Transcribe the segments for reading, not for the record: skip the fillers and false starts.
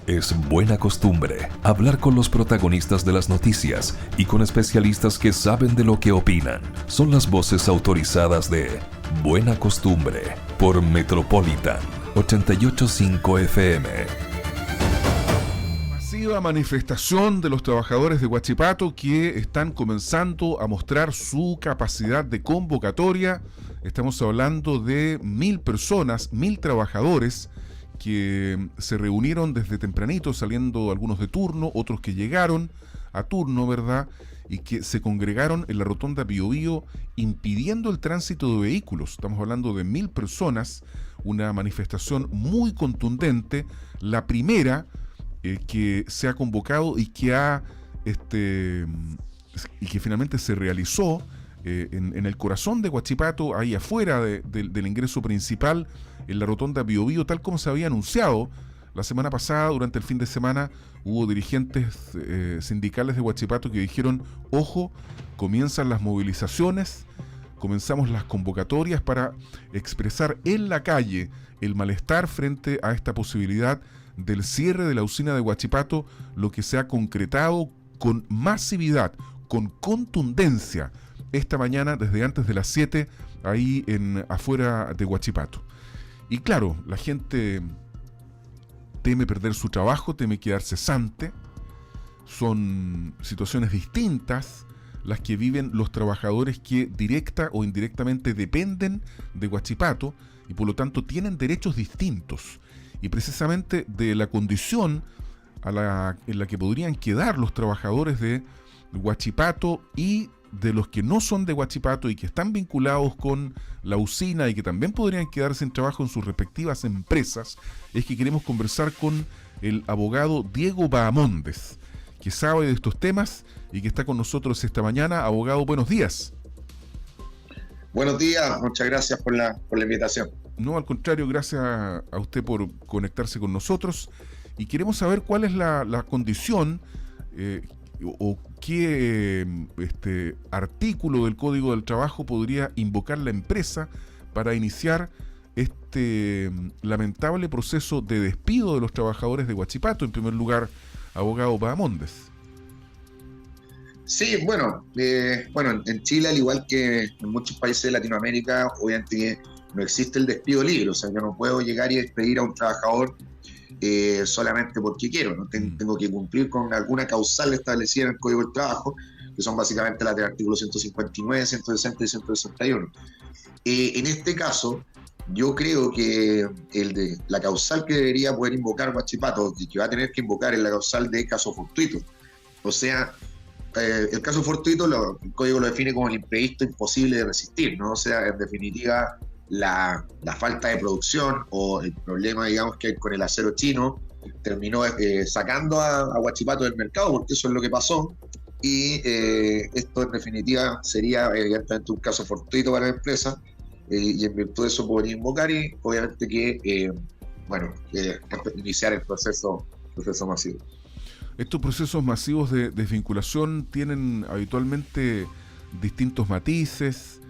Es buena costumbre hablar con los protagonistas de las noticias y con especialistas que saben de lo que opinan. Son las voces autorizadas de Buena Costumbre por Metropolitan 88.5 FM. Masiva manifestación de los trabajadores de Huachipato que están comenzando a mostrar su capacidad de convocatoria. Estamos hablando de 1.000 personas, 1.000 trabajadores que se reunieron desde tempranito, saliendo algunos de turno, otros que llegaron a turno, ¿verdad? Y que se congregaron en la rotonda Bío Bío impidiendo el tránsito de vehículos. Estamos hablando de 1.000 personas, una manifestación muy contundente, la primera que se ha convocado y que finalmente se realizó en el corazón de Huachipato, ahí afuera del ingreso principal, en la rotonda Bío Bío, tal como se había anunciado la semana pasada. Durante el fin de semana hubo dirigentes sindicales de Huachipato que dijeron: ojo, comienzan las movilizaciones, comenzamos las convocatorias para expresar en la calle el malestar frente a esta posibilidad del cierre de la usina de Huachipato, lo que se ha concretado con masividad, con contundencia esta mañana desde antes de las 7 ahí afuera de Huachipato. Y claro, la gente teme perder su trabajo, teme quedar cesante. Son situaciones distintas las que viven los trabajadores que directa o indirectamente dependen de Huachipato y por lo tanto tienen derechos distintos. Y precisamente de la condición en la que podrían quedar los trabajadores de Huachipato y de los que no son de Huachipato y que están vinculados con la usina y que también podrían quedar sin trabajo en sus respectivas empresas, es que queremos conversar con el abogado Diego Bahamondes, que sabe de estos temas y que está con nosotros esta mañana. Abogado, buenos días. Buenos días, muchas gracias por la invitación. No, al contrario, gracias a usted por conectarse con nosotros. Y queremos saber cuál es la condición o qué artículo del Código del Trabajo podría invocar la empresa para iniciar este lamentable proceso de despido de los trabajadores de Huachipato. En primer lugar, abogado Bahamondes. Sí, bueno, en Chile, al igual que en muchos países de Latinoamérica, obviamente no existe el despido libre. O sea, yo no puedo llegar y despedir a un trabajador solamente porque quiero, ¿no? Tengo que cumplir con alguna causal establecida en el Código del Trabajo, que son básicamente las del artículo 159, 160 y 161. En este caso, yo creo que la causal que debería poder invocar Huachipato, y que va a tener que invocar, es la causal de caso fortuito. O sea, el caso fortuito, el Código lo define como el imprevisto imposible de resistir, ¿no? O sea, en definitiva, la falta de producción o el problema, digamos, que hay con el acero chino terminó sacando a Huachipato del mercado, porque eso es lo que pasó. Y esto en definitiva sería evidentemente un caso fortuito para la empresa, y en virtud de eso podría invocar y obviamente que iniciar el proceso masivo. Estos procesos masivos de desvinculación tienen habitualmente distintos matices,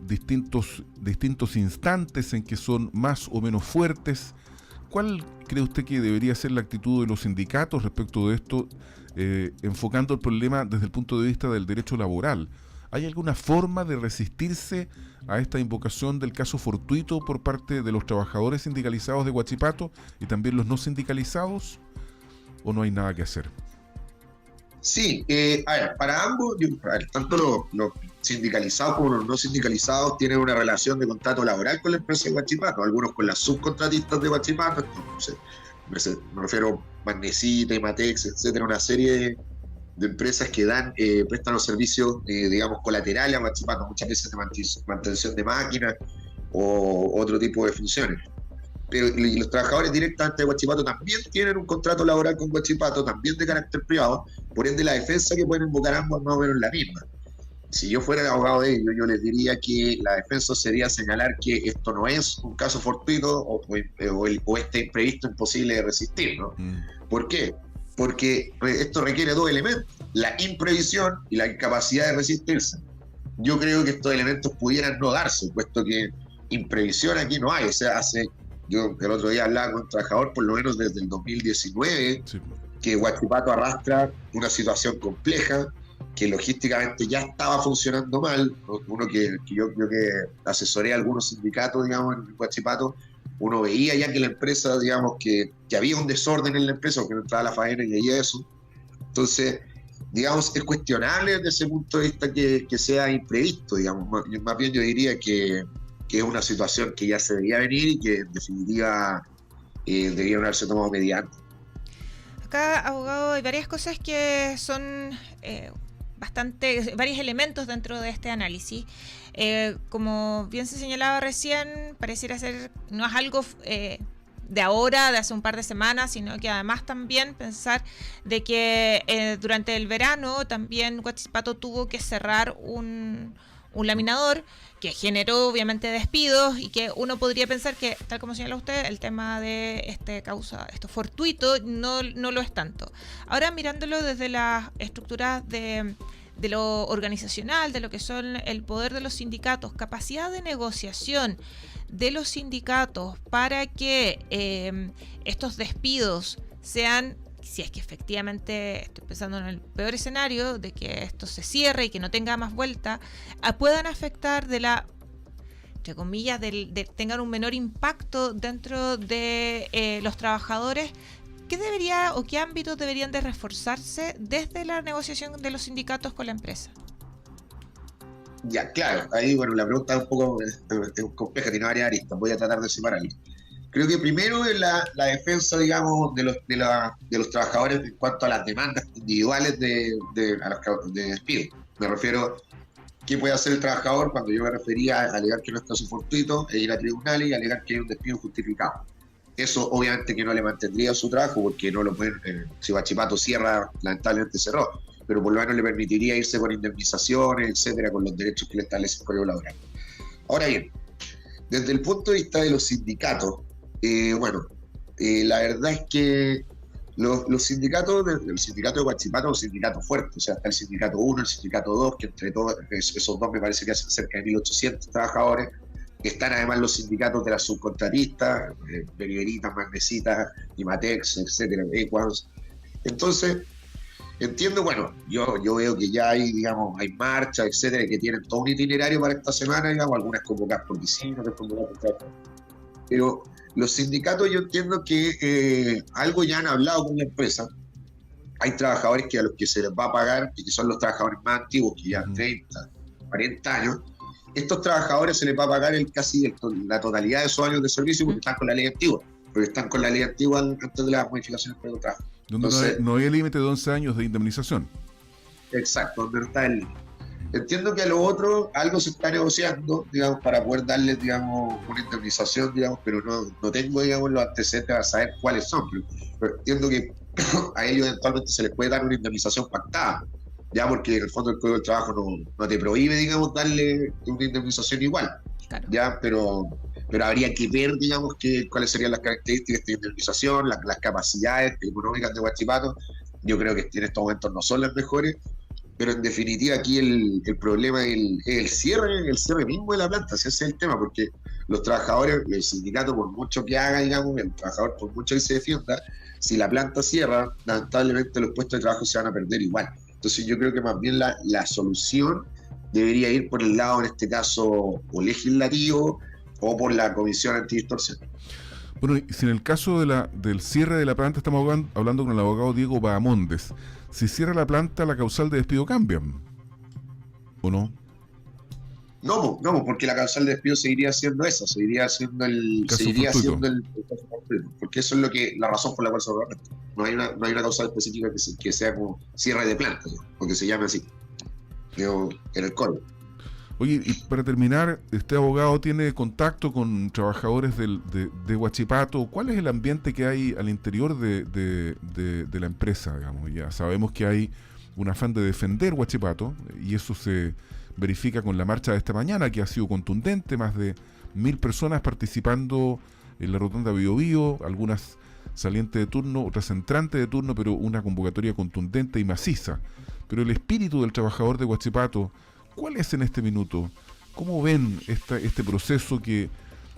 distintos instantes en que son más o menos fuertes. ¿Cuál cree usted que debería ser la actitud de los sindicatos respecto de esto, enfocando el problema desde el punto de vista del derecho laboral? ¿Hay alguna forma de resistirse a esta invocación del caso fortuito por parte de los trabajadores sindicalizados de Huachipato y también los no sindicalizados? ¿O no hay nada que hacer? Sí, para ambos, tanto los sindicalizados como los no sindicalizados tienen una relación de contrato laboral con la empresa de Huachipato, algunos con las subcontratistas de Huachipato, me refiero a Magnesita, Imatex, etcétera, una serie de empresas que prestan los servicios, digamos, colaterales a Huachipato, muchas veces de mantención de máquinas o otro tipo de funciones. Pero y los trabajadores directamente de Huachipato también tienen un contrato laboral con Huachipato, también de carácter privado, por ende la defensa que pueden invocar ambos más o menos la misma. Si yo fuera el abogado de ellos, yo les diría que la defensa sería señalar que esto no es un caso fortuito o este imprevisto imposible de resistir, ¿no? ¿Por qué? Porque esto requiere dos elementos: la imprevisión y la incapacidad de resistirse. Yo creo que estos elementos pudieran no darse, puesto que imprevisión aquí no hay. O sea, hace Yo el otro día hablaba con un trabajador, por lo menos desde el 2019, Sí. que Huachipato arrastra una situación compleja, que logísticamente ya estaba funcionando mal. Uno que yo que asesoré a algunos sindicatos, digamos, en Huachipato, uno veía ya que la empresa, digamos, que había un desorden en la empresa, porque no entraba la faena y veía eso. Entonces, digamos, es cuestionable desde ese punto de vista que sea imprevisto, digamos. Más bien yo diría que es una situación que ya se debía venir y que en definitiva debieron haberse tomado medidas. Acá, abogado, hay varias cosas que son varios elementos dentro de este análisis. Como bien se señalaba recién, pareciera ser, no es algo de ahora, de hace un par de semanas, sino que además también pensar de que durante el verano también Huachipato tuvo que cerrar un laminador que generó obviamente despidos y que uno podría pensar que, tal como señala usted, el tema de esto fortuito no lo es tanto. Ahora, mirándolo desde las estructuras de lo organizacional, de lo que son el poder de los sindicatos, capacidad de negociación de los sindicatos para que estos despidos sean, si es que efectivamente, estoy pensando en el peor escenario, de que esto se cierre y que no tenga más vuelta, puedan afectar entre comillas, tengan un menor impacto dentro de los trabajadores. ¿Qué debería o qué ámbitos deberían de reforzarse desde la negociación de los sindicatos con la empresa? Ya, claro, ahí, bueno, la pregunta es un poco compleja, tiene varias aristas, voy a tratar de separarlo. Creo que primero es la defensa, digamos, de los trabajadores en cuanto a las demandas individuales de despido. Me refiero, ¿qué puede hacer el trabajador cuando yo me refería a alegar que no está su fortuito, ir a tribunales y alegar que hay un despido injustificado? Eso obviamente que no le mantendría su trabajo, porque no lo pueden, si Huachipato cierra, lamentablemente cerró, pero por lo menos le permitiría irse con indemnizaciones, etcétera, con los derechos que le establece el Código Laboral. Ahora bien, desde el punto de vista de los sindicatos, la verdad es que los sindicatos, el sindicato de Huachipato es un sindicato fuerte, o sea, está el sindicato 1, el sindicato 2, que entre todos esos dos me parece que hacen cerca de 1.800 trabajadores. Están además los sindicatos de las subcontratistas, Beriberitas, Magnesitas, Imatex, etcétera, Equans. Entonces, entiendo, bueno, yo veo que ya hay, digamos, hay marchas, etcétera, que tienen todo un itinerario para esta semana, digamos, algunas convocadas por vecinos, otras convocadas por trabajadores. Pero los sindicatos, yo entiendo que algo ya han hablado con la empresa. Hay trabajadores que a los que se les va a pagar, y que son los trabajadores más antiguos, que ya 30, 40 años, estos trabajadores se les va a pagar casi la totalidad de esos años de servicio porque están con la ley antigua, antes de las modificaciones por el trabajo. Entonces, no hay límite de 11 años de indemnización. Exacto, donde no está el límite. Entiendo que a lo otro algo se está negociando, digamos, para poder darles, digamos, una indemnización, digamos, pero no tengo, digamos, los antecedentes para saber cuáles son. Pero entiendo que a ellos eventualmente se les puede dar una indemnización pactada, ya porque en el fondo el Código del Trabajo no te prohíbe, digamos, darle una indemnización igual. Claro. Ya, pero habría que ver, digamos, cuáles serían las características de esta indemnización, las capacidades económicas de Huachipato. Yo creo que en estos momentos no son las mejores, pero en definitiva aquí el problema es el cierre mismo de la planta. Ese es el tema, porque los trabajadores, el sindicato, por mucho que haga, digamos, el trabajador, por mucho que se defienda, si la planta cierra, lamentablemente los puestos de trabajo se van a perder igual. Entonces yo creo que más bien la solución debería ir por el lado, en este caso, o legislativo o por la Comisión Antidistorsión. Bueno, y si en el caso del cierre de la planta estamos hablando con el abogado Diego Bahamondes, si cierra la planta, la causal de despido cambia, ¿o no? No, porque la causal de despido seguiría siendo esa, seguiría siendo el caso fortuito, porque eso es la razón por la cual se reglamente. No hay una causal específica que sea como cierre de planta, porque se llame así, en el código. Oye, y para terminar, este abogado tiene contacto con trabajadores de Huachipato. ¿Cuál es el ambiente que hay al interior de la empresa? Digamos, ya sabemos que hay un afán de defender Huachipato, y eso se verifica con la marcha de esta mañana, que ha sido contundente, más de 1.000 personas participando en la rotonda Bío Bío, algunas salientes de turno, otras entrantes de turno, pero una convocatoria contundente y maciza. Pero el espíritu del trabajador de Huachipato, ¿cuál es en este minuto? ¿Cómo ven este proceso que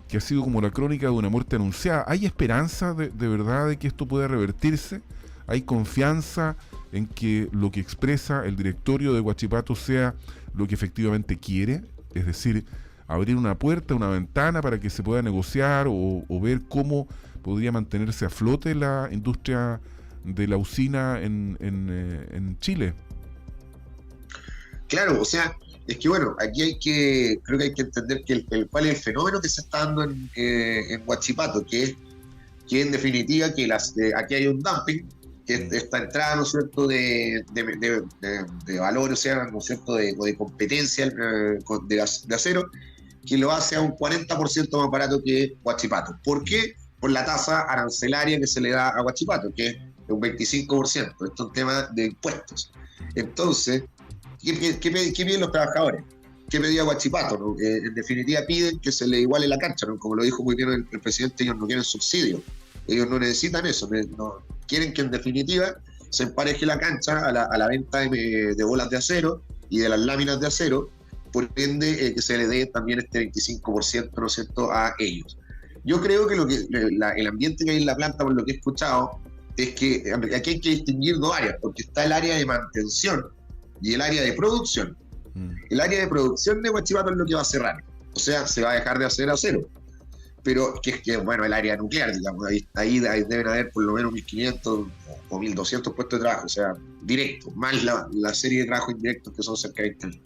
que ha sido como la crónica de una muerte anunciada. ¿Hay esperanza de verdad de que esto pueda revertirse? ¿Hay confianza en que lo que expresa el directorio de Huachipato sea lo que efectivamente quiere? Es decir, abrir una puerta, una ventana para que se pueda negociar o ver cómo podría mantenerse a flote la industria de la usina en Chile. Claro, o sea, es que bueno, aquí creo que hay que entender cuál es el fenómeno que se está dando en Huachipato, que en definitiva que aquí hay un dumping, que esta entrada, ¿no es cierto?, de valor, o sea, ¿no es cierto?, de competencia de acero, que lo hace a un 40% más barato que Huachipato. ¿Por qué? Por la tasa arancelaria que se le da a Huachipato, que es un 25%. Esto es un tema de impuestos. Entonces, ¿qué piden los trabajadores? ¿Qué pedía Huachipato? ¿No? En definitiva piden que se le iguale la cancha, ¿no? Como lo dijo muy bien el presidente, ellos no quieren subsidio. Ellos no necesitan eso, no, quieren que en definitiva se empareje la cancha a la venta de bolas de acero y de las láminas de acero, por ende que se le dé también este 25%, ¿no es cierto?, a ellos. Yo creo que el ambiente que hay en la planta, por lo que he escuchado, es que aquí hay que distinguir dos áreas, porque está el área de mantención y el área de producción. El área de producción de Huachipato es lo que va a cerrar, o sea, se va a dejar de hacer acero. Pero bueno, el área nuclear, digamos, ahí deben haber por lo menos 1.500 o 1.200 puestos de trabajo, o sea, directos, más la serie de trabajos indirectos que son cerca de 20.000.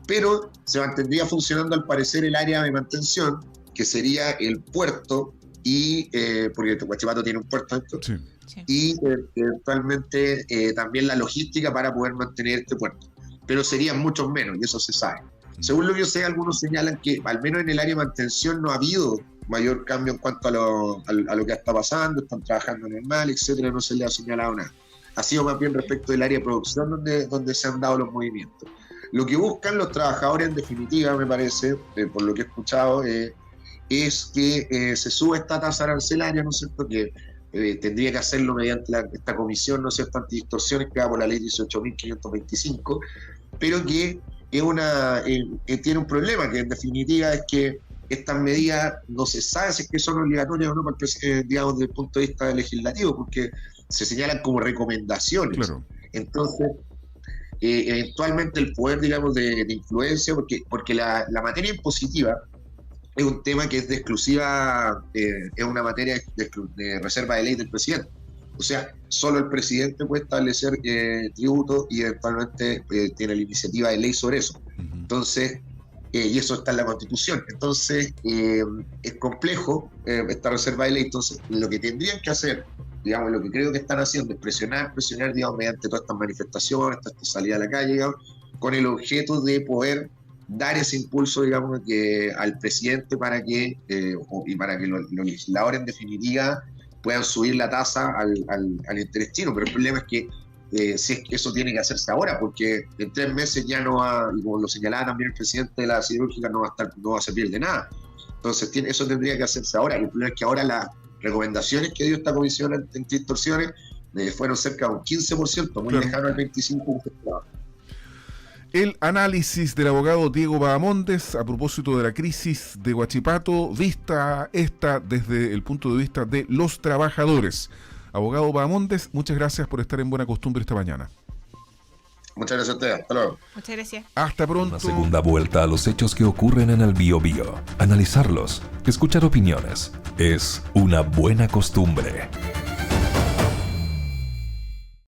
Pero se mantendría funcionando al parecer el área de mantención, que sería el puerto, y porque Huachipato tiene un puerto dentro, Sí. y eventualmente también la logística para poder mantener este puerto. Pero serían muchos menos, y eso se sabe. Según lo que yo sé, algunos señalan que al menos en el área de mantención no ha habido mayor cambio en cuanto a lo que está pasando, están trabajando normal, etcétera, no se le ha señalado nada. Ha sido más bien respecto del área de producción donde se han dado los movimientos. Lo que buscan los trabajadores en definitiva, me parece, por lo que he escuchado, es que se suba esta tasa arancelaria, ¿no es cierto?, que tendría que hacerlo mediante esta comisión, ¿no es cierto?, antidistorsiones que va por la ley 18.525, pero que tiene un problema, que en definitiva es que estas medidas no se sabe si es que son obligatorias o no, digamos, desde el punto de vista legislativo, porque se señalan como recomendaciones. Claro. Entonces, eventualmente el poder, digamos, de influencia, porque la materia impositiva es un tema que es de exclusiva, es una materia de reserva de ley del presidente. O sea, solo el presidente puede establecer tributos y eventualmente tiene la iniciativa de ley sobre eso. Entonces, y eso está en la Constitución. Entonces, es complejo esta reserva de ley. Entonces, lo que tendrían que hacer, digamos, lo que creo que están haciendo es presionar, digamos, mediante todas estas manifestaciones, esta salida a la calle, digamos, con el objeto de poder dar ese impulso, digamos, al presidente para que los legisladores en definitiva puedan subir la tasa al interés chino. Pero el problema es que si es que eso tiene que hacerse ahora, porque en 3 meses ya no va, y como lo señalaba también el presidente de la siderúrgica, no va a servir de nada. Entonces eso tendría que hacerse ahora. Y el problema es que ahora las recomendaciones que dio esta comisión antidistorsiones fueron cerca de un 15%, muy lejano al 25%. El análisis del abogado Diego Bahamondes a propósito de la crisis de Huachipato, vista esta desde el punto de vista de los trabajadores. Abogado Bahamondes, muchas gracias por estar en Buena Costumbre esta mañana. Muchas gracias a ustedes. Hasta luego. Muchas gracias. Hasta pronto. Una segunda vuelta a los hechos que ocurren en el Biobío. Analizarlos, escuchar opiniones. Es una buena costumbre.